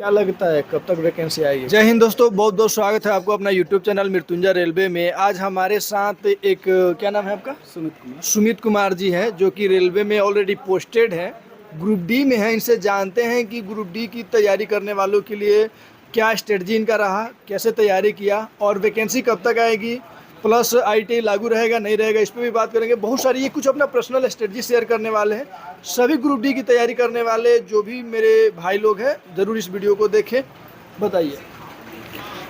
क्या लगता है कब तक वैकेंसी आएगी? जय हिंद दोस्तों, बहुत बहुत स्वागत है आपको अपना यूट्यूब चैनल मृत्युंजय रेलवे में। आज हमारे साथ एक क्या नाम है आपका? सुमित कुमार जी हैं, जो कि रेलवे में ऑलरेडी पोस्टेड है, ग्रुप डी में है। इनसे जानते हैं कि ग्रुप डी की तैयारी करने वालों के लिए क्या स्ट्रेटजी इनका रहा, कैसे तैयारी किया और वैकेंसी कब तक आएगी, प्लस आईटी लागू रहेगा नहीं रहेगा, इस पर भी बात करेंगे। बहुत सारी ये कुछ अपना पर्सनल स्ट्रेटजी शेयर करने वाले हैं। सभी ग्रुप डी की तैयारी करने वाले जो भी मेरे भाई लोग हैं ज़रूर इस वीडियो को देखें। बताइए।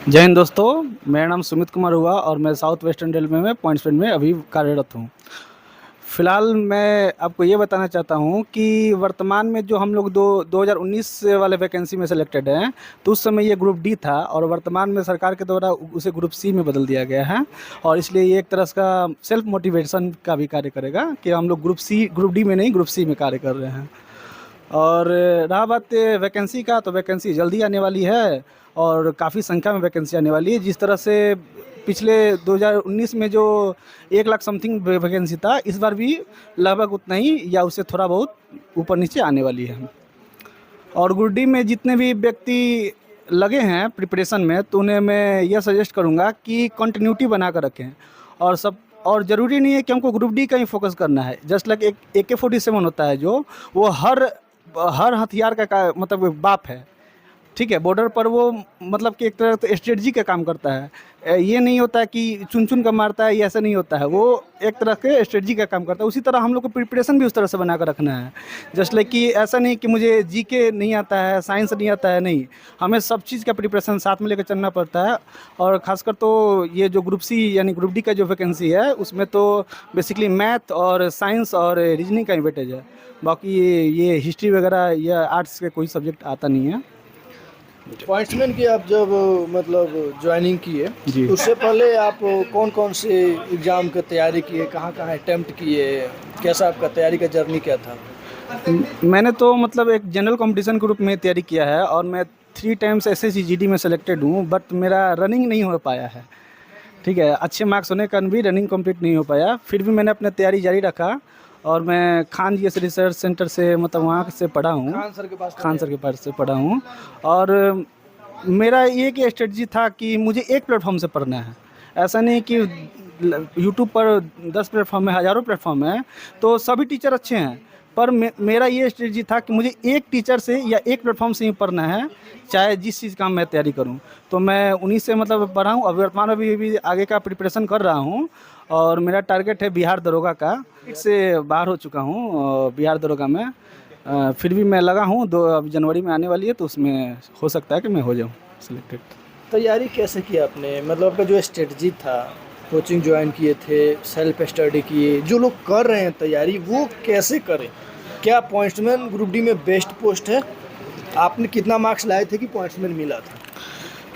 जय हिंद दोस्तों, मेरा नाम सुमित कुमार हुआ और मैं साउथ वेस्टर्न रेलवे में पॉइंट्समेंट में अभी कार्यरत हूँ। फ़िलहाल मैं आपको ये बताना चाहता हूँ कि वर्तमान में जो हम लोग 2019 वाले वैकेंसी में सेलेक्टेड हैं, तो उस समय ये ग्रुप डी था और वर्तमान में सरकार के द्वारा उसे ग्रुप सी में बदल दिया गया है। और इसलिए ये एक तरह का सेल्फ मोटिवेशन का भी कार्य करेगा कि हम लोग ग्रुप डी में नहीं, ग्रुप सी में कार्य कर रहे हैं। और रहा बात वैकेंसी का, तो वैकेंसी जल्दी आने वाली है और काफ़ी संख्या में वैकेंसी आने वाली है। जिस तरह से पिछले 2019 में जो 1 लाख समथिंग वैकेंसी था, इस बार भी लगभग उतना ही या उससे थोड़ा बहुत ऊपर नीचे आने वाली है। और ग्रुप डी में जितने भी व्यक्ति लगे हैं प्रिपरेशन में, तो उन्हें मैं यह सजेस्ट करूँगा कि कंटिन्यूटी बना कर रखें। और ज़रूरी नहीं है कि हमको ग्रुप डी का ही फोकस करना है। जस्ट लाइक एक AK-47 होता है, जो वो हर हथियार का मतलब बाप है, ठीक है। बॉर्डर पर वो मतलब कि एक तरह से स्ट्रेटजी का काम करता है। ये नहीं होता है कि चुन चुन का मारता है, ये ऐसा नहीं होता है। वो एक तरह के स्ट्रेटजी का काम करता है। उसी तरह हम लोग को प्रिपरेशन भी उस तरह से बना कर रखना है। जस्ट लाइक कि ऐसा नहीं कि मुझे जीके नहीं आता है, साइंस नहीं आता है, नहीं, हमें सब चीज़ का प्रिपरेशन साथ में लेकर चलना पड़ता है। और ख़ासकर तो ये जो ग्रुप सी यानी ग्रुप डी का जो वैकेंसी है, उसमें तो बेसिकली मैथ और साइंस और रीजनिंग का ही वेटेज है। बाकी ये हिस्ट्री वगैरह या आर्ट्स के कोई सब्जेक्ट आता नहीं है। पॉइंट्समैन की आप जब मतलब ज्वाइनिंग किए, जी। तो उससे पहले आप कौन कौन से एग्ज़ाम की तैयारी किए, कहाँ कहाँ अटेम्प्ट किए, कैसा आपका तैयारी का जर्नी क्या था? मैंने तो मतलब एक जनरल कंपटीशन के रूप में तैयारी किया है और मैं 3 टाइम्स SSC GD में सेलेक्टेड हूँ, बट मेरा रनिंग नहीं हो पाया है, ठीक है। अच्छे मार्क्स होने के कारण भी रनिंग कंप्लीट नहीं हो पाया। फिर भी मैंने अपना तैयारी जारी रखा और मैं खान GS रिसर्च सेंटर से मतलब वहाँ से पढ़ा हूँ, खान सर के पास से पढ़ा हूँ। और मेरा एक ही स्ट्रेटजी था कि मुझे एक प्लेटफॉर्म से पढ़ना है। ऐसा नहीं कि यूट्यूब पर 10 प्लेटफॉर्म है, हज़ारों प्लेटफॉर्म है, तो सभी टीचर अच्छे हैं, पर मेरा ये स्ट्रेटजी था कि मुझे एक टीचर से या एक प्लेटफॉर्म से ही पढ़ना है, चाहे जिस चीज़ का मैं तैयारी करूं। तो मैं उन्हीं से मतलब पढ़ा हूं। अभी वर्तमान में भी आगे का प्रिपरेशन कर रहा हूं और मेरा टारगेट है बिहार दरोगा का। इससे बाहर हो चुका हूं बिहार दरोगा में। फिर भी मैं लगा हूं, 2 जनवरी में आने वाली है, तो उसमें हो सकता है कि मैं हो जाऊँ सिलेक्टेड। तैयारी कैसे किया आपने? मतलब आपका जो स्ट्रेटजी था, कोचिंग ज्वाइन किए थे, सेल्फ स्टडी किए, जो लोग कर रहे हैं तैयारी वो कैसे करें? क्या पॉइंट्समैन ग्रुप डी में बेस्ट पोस्ट है? आपने कितना मार्क्स लाए थे कि पॉइंट्समैन मिला था?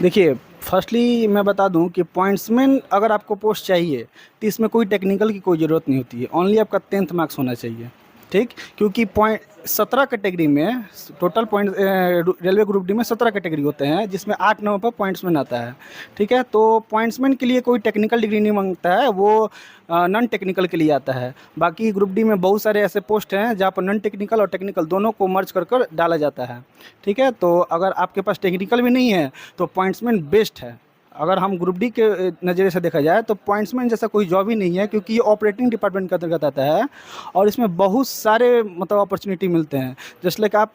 देखिए, फर्स्टली मैं बता दूं कि पॉइंट्समैन अगर आपको पोस्ट चाहिए, तो इसमें कोई टेक्निकल की कोई ज़रूरत नहीं होती है। ओनली आपका 10th मार्क्स होना चाहिए, ठीक। क्योंकि पॉइंट 17 कैटेगरी में total point railway group D में 17 कैटेगरी होते हैं, जिसमें 8 नंबर पर पॉइंट्समैन आता है, ठीक है। तो पॉइंट्समैन के लिए कोई टेक्निकल डिग्री नहीं मांगता है, वो नॉन टेक्निकल के लिए आता है। बाकी ग्रुप डी में बहुत सारे ऐसे पोस्ट हैं जहाँ पर नॉन टेक्निकल और टेक्निकल दोनों को मर्ज कर डाला जाता है, ठीक है। तो अगर आपके पास टेक्निकल भी नहीं है तो पॉइंट्समैन बेस्ट है। अगर हम ग्रुप डी के नज़रिए से देखा जाए तो पॉइंट्समैन जैसा कोई जॉब ही नहीं है, क्योंकि ये ऑपरेटिंग डिपार्टमेंट के अंतर्गत आता है और इसमें बहुत सारे मतलब अपॉर्चुनिटी मिलते हैं। जैसे लाइक आप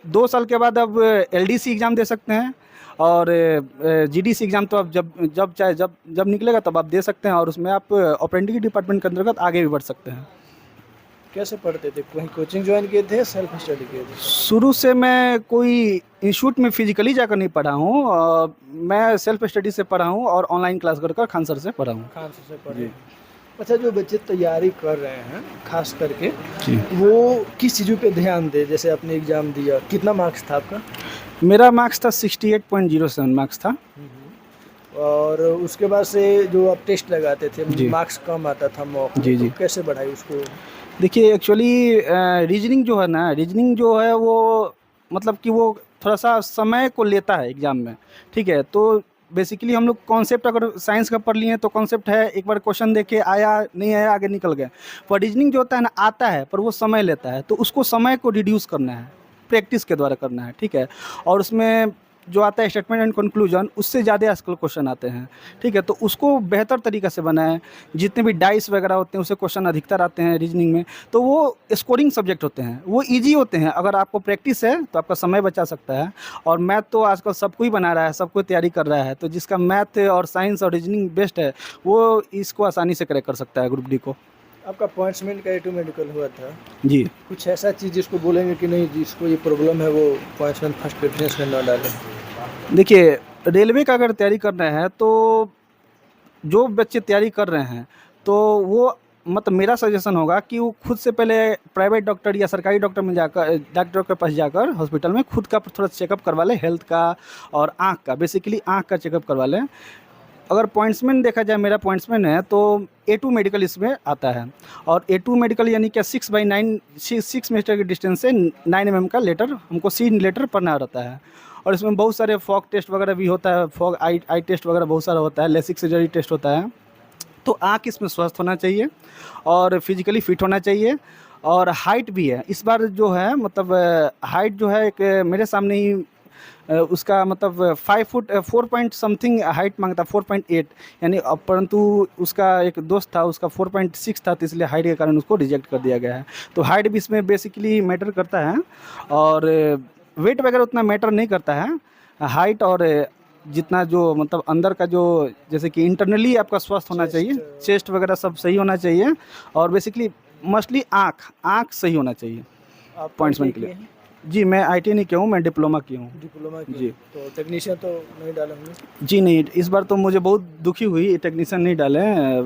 2 साल के बाद अब LDC एग्ज़ाम दे सकते हैं और GDC एग्ज़ाम तो आप जब निकलेगा तब आप दे सकते हैं और उसमें आप ऑपरेटिंग डिपार्टमेंट के अंतर्गत आगे भी बढ़ सकते हैं। कैसे पढ़ते थे? कहीं कोचिंग ज्वाइन किए थे, सेल्फ स्टडी किए थे? शुरू से मैं कोई इंस्टीट्यूट में फिजिकली जाकर नहीं पढ़ा हूँ, मैं सेल्फ स्टडी से पढ़ा हूँ और ऑनलाइन क्लास कर खान सर से पढ़ा हूँ। खान से पढ़े। अच्छा, जो बच्चे तैयारी कर रहे हैं खास करके, जी। वो किस चीज़ों पे ध्यान दे? जैसे आपने एग्ज़ाम दिया, कितना मार्क्स था आपका? मेरा मार्क्स था 68.07 मार्क्स था। और उसके बाद से जो आप टेस्ट लगाते थे, जी। मार्क्स कम आता था मॉक में, जी, जी। तो कैसे बढ़ाई उसको? देखिए, एक्चुअली रीजनिंग जो है ना, रीजनिंग जो है वो मतलब कि वो थोड़ा सा समय को लेता है एग्ज़ाम में, ठीक है। तो बेसिकली हम लोग कॉन्सेप्ट अगर साइंस का पढ़ लिए तो कॉन्सेप्ट है, एक बार क्वेश्चन देखे आया नहीं आया आगे निकल गए। पर रीजनिंग जो होता है ना, आता है पर वो समय लेता है, तो उसको समय को रिड्यूस करना है, प्रैक्टिस के द्वारा करना है, ठीक है। और उसमें जो आता है स्टेटमेंट एंड कंक्लूजन, उससे ज़्यादा आजकल क्वेश्चन आते हैं, ठीक है। तो उसको बेहतर तरीक़े से बनाएं। जितने भी डाइस वगैरह होते हैं उससे क्वेश्चन अधिकतर आते हैं रीजनिंग में, तो वो स्कोरिंग सब्जेक्ट होते हैं, वो ईजी होते हैं। अगर आपको प्रैक्टिस है तो आपका समय बचा सकता है। और मैथ तो आजकल सब कोई बना रहा है, सब कोई तैयारी कर रहा है, तो जिसका मैथ और साइंस और रीजनिंग बेस्ट है वो इसको आसानी से क्रैक कर सकता है ग्रुप डी को। आपका पॉइंट्समेंट का A2 मेडिकल हुआ था, जी, कुछ ऐसा चीज़ जिसको बोलेंगे कि नहीं जिसको ये प्रॉब्लम है वो पॉइंट्समेंट फर्स्ट प्रेफरेंस में ना डालें? देखिए रेलवे का अगर तैयारी कर रहे हैं तो जो बच्चे तैयारी कर रहे हैं तो वो मतलब मेरा सजेशन होगा कि वो खुद से पहले प्राइवेट डॉक्टर या सरकारी डॉक्टर में जाकर, डॉक्टर के पास जाकर हॉस्पिटल में खुद का थोड़ा चेकअप करवा लें, हेल्थ का और आँख का, बेसिकली आँख का चेकअप करवा लें। अगर पॉइंट्समेंट देखा जाए, मेरा पॉइंट्समेंट है तो A2 मेडिकल इसमें आता है। और A2 मेडिकल यानी कि 6 मीटर के डिस्टेंस से 9 mm का लेटर, हमको सी लेटर पढ़ना रहता है। और इसमें बहुत सारे फॉग टेस्ट वगैरह भी होता है, फॉग आई टेस्ट वगैरह बहुत सारा होता है, लेसिक सर्जरी टेस्ट होता है। तो आँख इसमें स्वस्थ होना चाहिए और फिजिकली फिट होना चाहिए। और हाइट भी है इस बार जो है, मतलब हाइट जो है एक मेरे सामने ही उसका मतलब 5 फुट 4 पॉइंट समथिंग हाइट मांगता, 4.8 यानी, परंतु उसका एक दोस्त था उसका 4.6 था, तो इसलिए हाइट के कारण उसको रिजेक्ट कर दिया गया है। तो हाइट भी इसमें बेसिकली मैटर करता है और वेट वगैरह उतना मैटर नहीं करता है। हाइट और जितना जो मतलब अंदर का जो, जैसे कि इंटरनली आपका स्वस्थ होना चाहिए, चेस्ट वगैरह सब सही होना चाहिए। और बेसिकली मोस्टली आँख सही होना चाहिए आप पॉइंट्समेंट के लिए। जी, मैं IIT नहीं किया हूँ, मैं डिप्लोमा किया हूँ। डिप्लोमा की जी। तो टेक्नीशियन तो नहीं डाले होंगे? जी नहीं, इस बार तो मुझे बहुत दुखी हुई, टेक्नीशियन नहीं डाले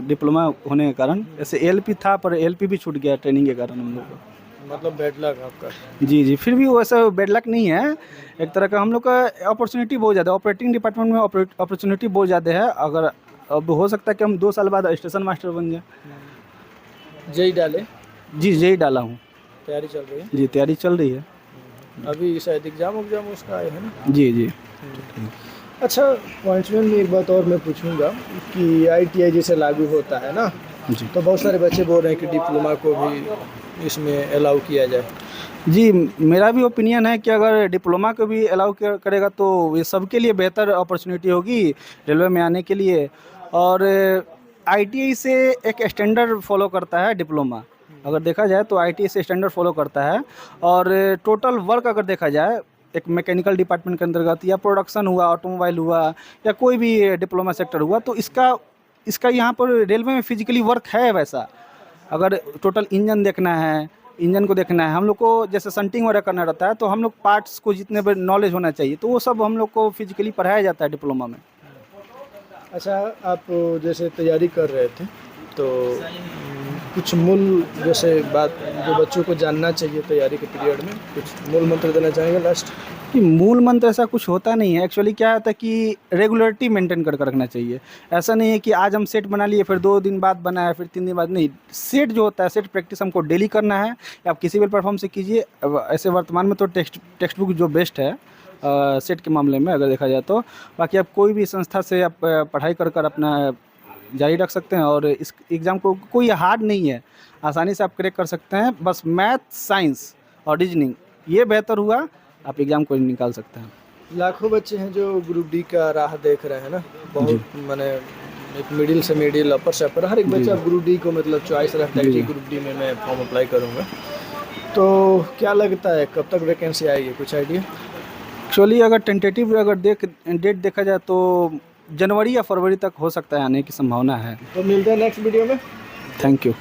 डिप्लोमा होने के कारण। ऐसे LP था पर LP भी छूट गया ट्रेनिंग के कारण हम लोग को। मतलब बैड लक आपका। जी, फिर भी वैसा बैड लक नहीं है, एक तरह का हम लोग का अपॉर्चुनिटी बहुत ज़्यादा, ऑपरेटिंग डिपार्टमेंट में अपॉर्चुनिटी बहुत ज़्यादा है। अगर अब हो सकता है कि हम 2 साल बाद स्टेशन मास्टर बन जाए। जेई डाले? जी, जेई डाला हूँ। तैयारी चल रही है? जी, तैयारी चल रही है। अभी शायद एग्जाम उसका आए है ना? जी। अच्छा, पॉइंट्समेंट में एक बात और मैं पूछूंगा कि ITI जैसे लागू होता है ना, जी। तो बहुत सारे बच्चे बोल रहे हैं कि डिप्लोमा को भी इसमें अलाउ किया जाए। जी, मेरा भी ओपिनियन है कि अगर डिप्लोमा को भी अलाउ करेगा तो ये सबके लिए बेहतर अपॉर्चुनिटी होगी रेलवे में आने के लिए। और ITI से एक स्टैंडर्ड फॉलो करता है डिप्लोमा, अगर देखा जाए तो ITI से स्टैंडर्ड फॉलो करता है। और टोटल वर्क अगर देखा जाए एक मैकेनिकल डिपार्टमेंट के अंतर्गत, या प्रोडक्शन हुआ, ऑटोमोबाइल हुआ, या कोई भी डिप्लोमा सेक्टर हुआ, तो इसका यहाँ पर रेलवे में फिजिकली वर्क है वैसा। अगर टोटल इंजन देखना है, इंजन को देखना है, हम लोग को जैसे संटिंग वगैरह करना रहता है, तो हम लोग पार्ट्स को जितने भी नॉलेज होना चाहिए, तो वो सब हम लोग को फिजिकली पढ़ाया जाता है डिप्लोमा में। अच्छा, आप जैसे तैयारी कर रहे थे तो कुछ मूल जैसे बात जो बच्चों को जानना चाहिए तैयारी के पीरियड में, कुछ मूल मंत्र देना चाहेंगे लास्ट? कि मूल मंत्र ऐसा कुछ होता नहीं है। एक्चुअली क्या होता है कि रेगुलरिटी मेंटेन कर रखना चाहिए। ऐसा नहीं है कि आज हम सेट बना लिए फिर 2 दिन बाद बनाया फिर 3 दिन बाद, नहीं। सेट जो होता है, सेट प्रैक्टिस हमको डेली करना है। आप किसी भी प्लेटफॉर्म से कीजिए। अब ऐसे वर्तमान में तो टेक्स्ट बुक जो बेस्ट है सेट के मामले में अगर देखा जाए तो। बाकी आप कोई भी संस्था से आप पढ़ाई कर अपना जारी रख सकते हैं। और इस एग्ज़ाम को कोई हार्ड नहीं है, आसानी से आप क्रैक कर सकते हैं। बस मैथ, साइंस और रीजनिंग ये बेहतर हुआ, आप एग्ज़ाम को निकाल सकते हैं। लाखों बच्चे हैं जो ग्रुप डी का राह देख रहे हैं ना, बहुत माने एक मिडिल से मिडिल, अपर से अपर, हर एक बच्चा ग्रुप डी को मतलब चॉइस रखता है कि ग्रुप डी में मैं फॉर्म अप्लाई करूँगा। तो क्या लगता है कब तक वैकेंसी आएगी, कुछ आइडिया? एक्चुअली अगर टेंटेटिव डेट देखा जाए तो जनवरी या फरवरी तक हो सकता है आने की संभावना है। तो मिलते हैं नेक्स्ट वीडियो में। Thank you.